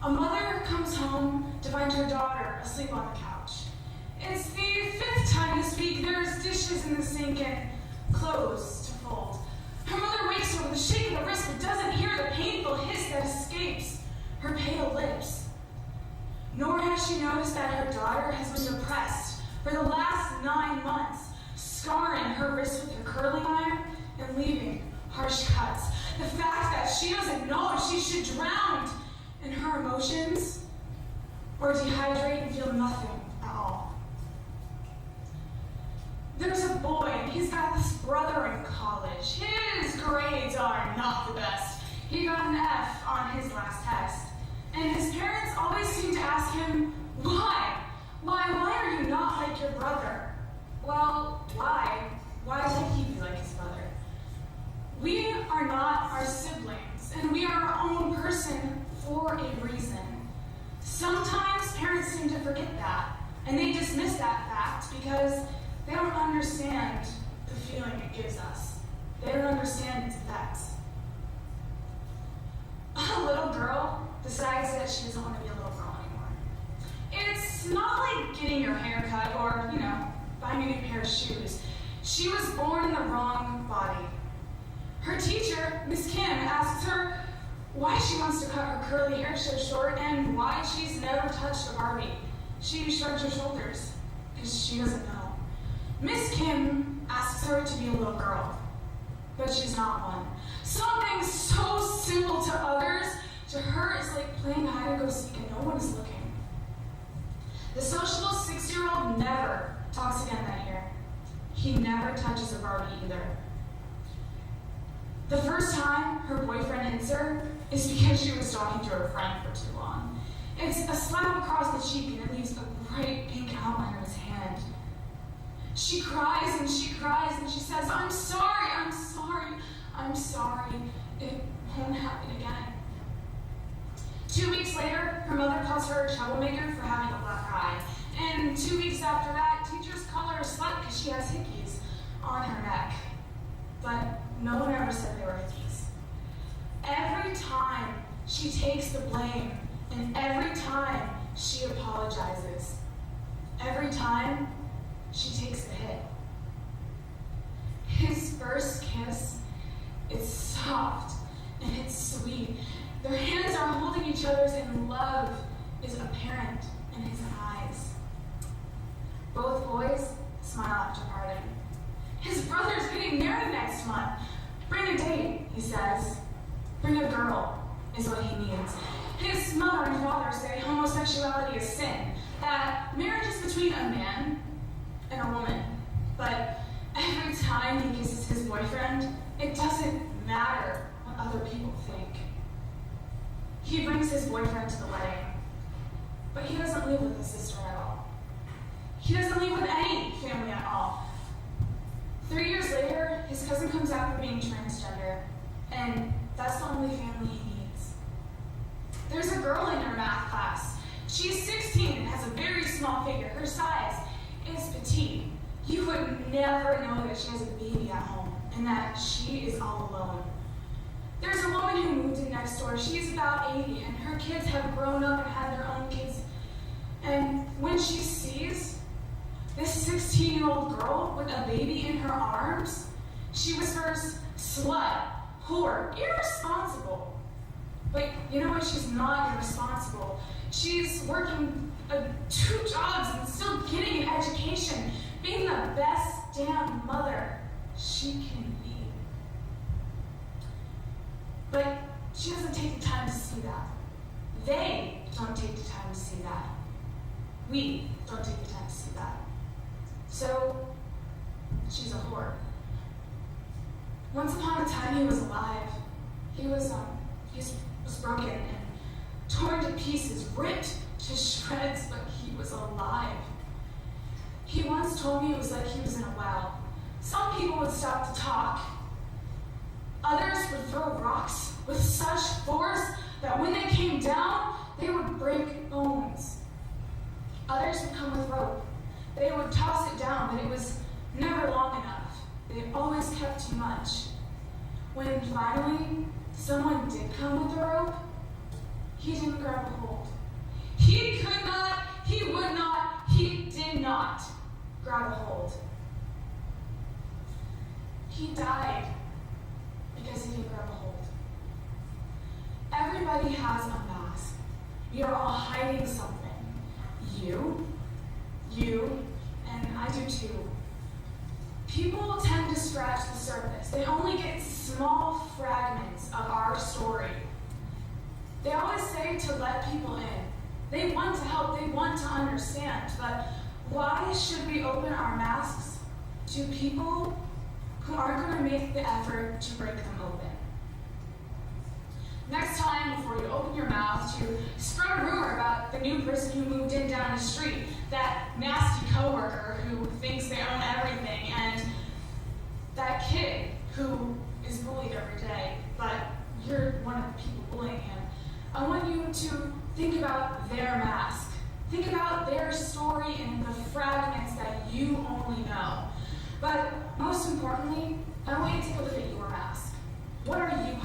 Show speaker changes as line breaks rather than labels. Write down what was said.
A mother comes home to find her daughter asleep on the couch. It's the 5th time this week. There's dishes in the sink and clothes to fold. Her mother wakes her with a shake of the wrist but doesn't hear the painful hiss that escapes her pale lips. Nor has she noticed that her daughter has been depressed for the last 9 months, scarring her wrist with her curling iron and leaving harsh cuts. The fact that she doesn't know if she should drown in her emotions or dehydrate and feel nothing at all. There's a boy, and he's got this brother in college. His grades are not the best. He got an F on his last test. And his parents always seem to ask him, why? Why are you not like your brother? Well, why? Why would he be like his brother? We are not our siblings, and we are our own person for a reason. Sometimes parents seem to forget that, and they dismiss that fact because they don't understand the feeling it gives us. They don't understand its effects. A little girl decides that she doesn't want to be a little girl anymore. It's not like getting your hair cut or, buying a new pair of shoes. She was born in the wrong body. Her teacher, Miss Kim, asks her why she wants to cut her curly hair so short and why she's never touched a Barbie. She shrugs her shoulders because she doesn't know. Miss Kim asks her to be a little girl, but she's not one. Something so simple to others, to her is like playing hide and go seek and no one is looking. The sociable 6-year-old never talks again that year. He never touches a Barbie either. The first time her boyfriend hits her is because she was talking to her friend for too long. It's a slap across the cheek and it leaves a bright pink outline on his hand. She cries and she cries and she says, I'm sorry, I'm sorry, I'm sorry. It won't happen again. 2 weeks later, her mother calls her a troublemaker for having a black eye. And 2 weeks after that, teachers call her a slut because she has hickeys on her neck. But no one ever said they were hickeys. Every time she takes the blame, and every time she apologizes, every time she takes the hit. His first kiss, it's soft and it's sweet. Their hands are holding each other's and love is apparent in his eyes. Both boys smile after parting. His brother's getting married next month. Bring a date, he says. Bring a girl is what he means. His mother and father say homosexuality is sin, that marriage is between a man and a woman. But every time he kisses his boyfriend, it doesn't matter what other people think. He brings his boyfriend to the wedding, but he doesn't live with his sister at all. He doesn't live with any family at all. 3 years later, his cousin comes out for being transgender, and that's the only family he needs. There's a girl in her math class. She's 16 and has a very small figure. Her size is petite. You would never know that she has a baby at home and that she is all alone. There's a woman who moved in next door. She's about 80, and her kids have grown up and had their own kids. And when she sees this 16-year-old girl with a baby in her arms, she whispers, slut, whore, irresponsible. But you know what? She's not irresponsible. She's working 2 jobs and still getting an education, being the best damn mother she can be. But she doesn't take the time to see that. They don't take the time to see that. We don't take the time to see that. So, she's a whore. Once upon a time, he was alive. He was broken and torn to pieces, ripped to shreds, but he was alive. He once told me it was like he was in a well. Some people would stop to talk. Others would throw rocks with such force that when they came down, they would break bones. Others would come with rope. They would toss it down, but it was never long enough. They always kept too much. When finally someone did come with the rope, he didn't grab a hold. Everybody has a mask. We are all hiding something. You, and I do too. People tend to scratch the surface. They only get small fragments of our story. They always say to let people in. They want to help, they want to understand, but why should we open our masks to people who aren't going to make the effort to break them open? Next time, before you open your mouth to spread a rumor about the new person who moved in down the street, that nasty coworker who thinks they own everything, and that kid who is bullied every day, but you're one of the people bullying him, I want you to think about their mask. Think about their story and the fragments that you only know. But most importantly, I want you to take a look at your mask. What are you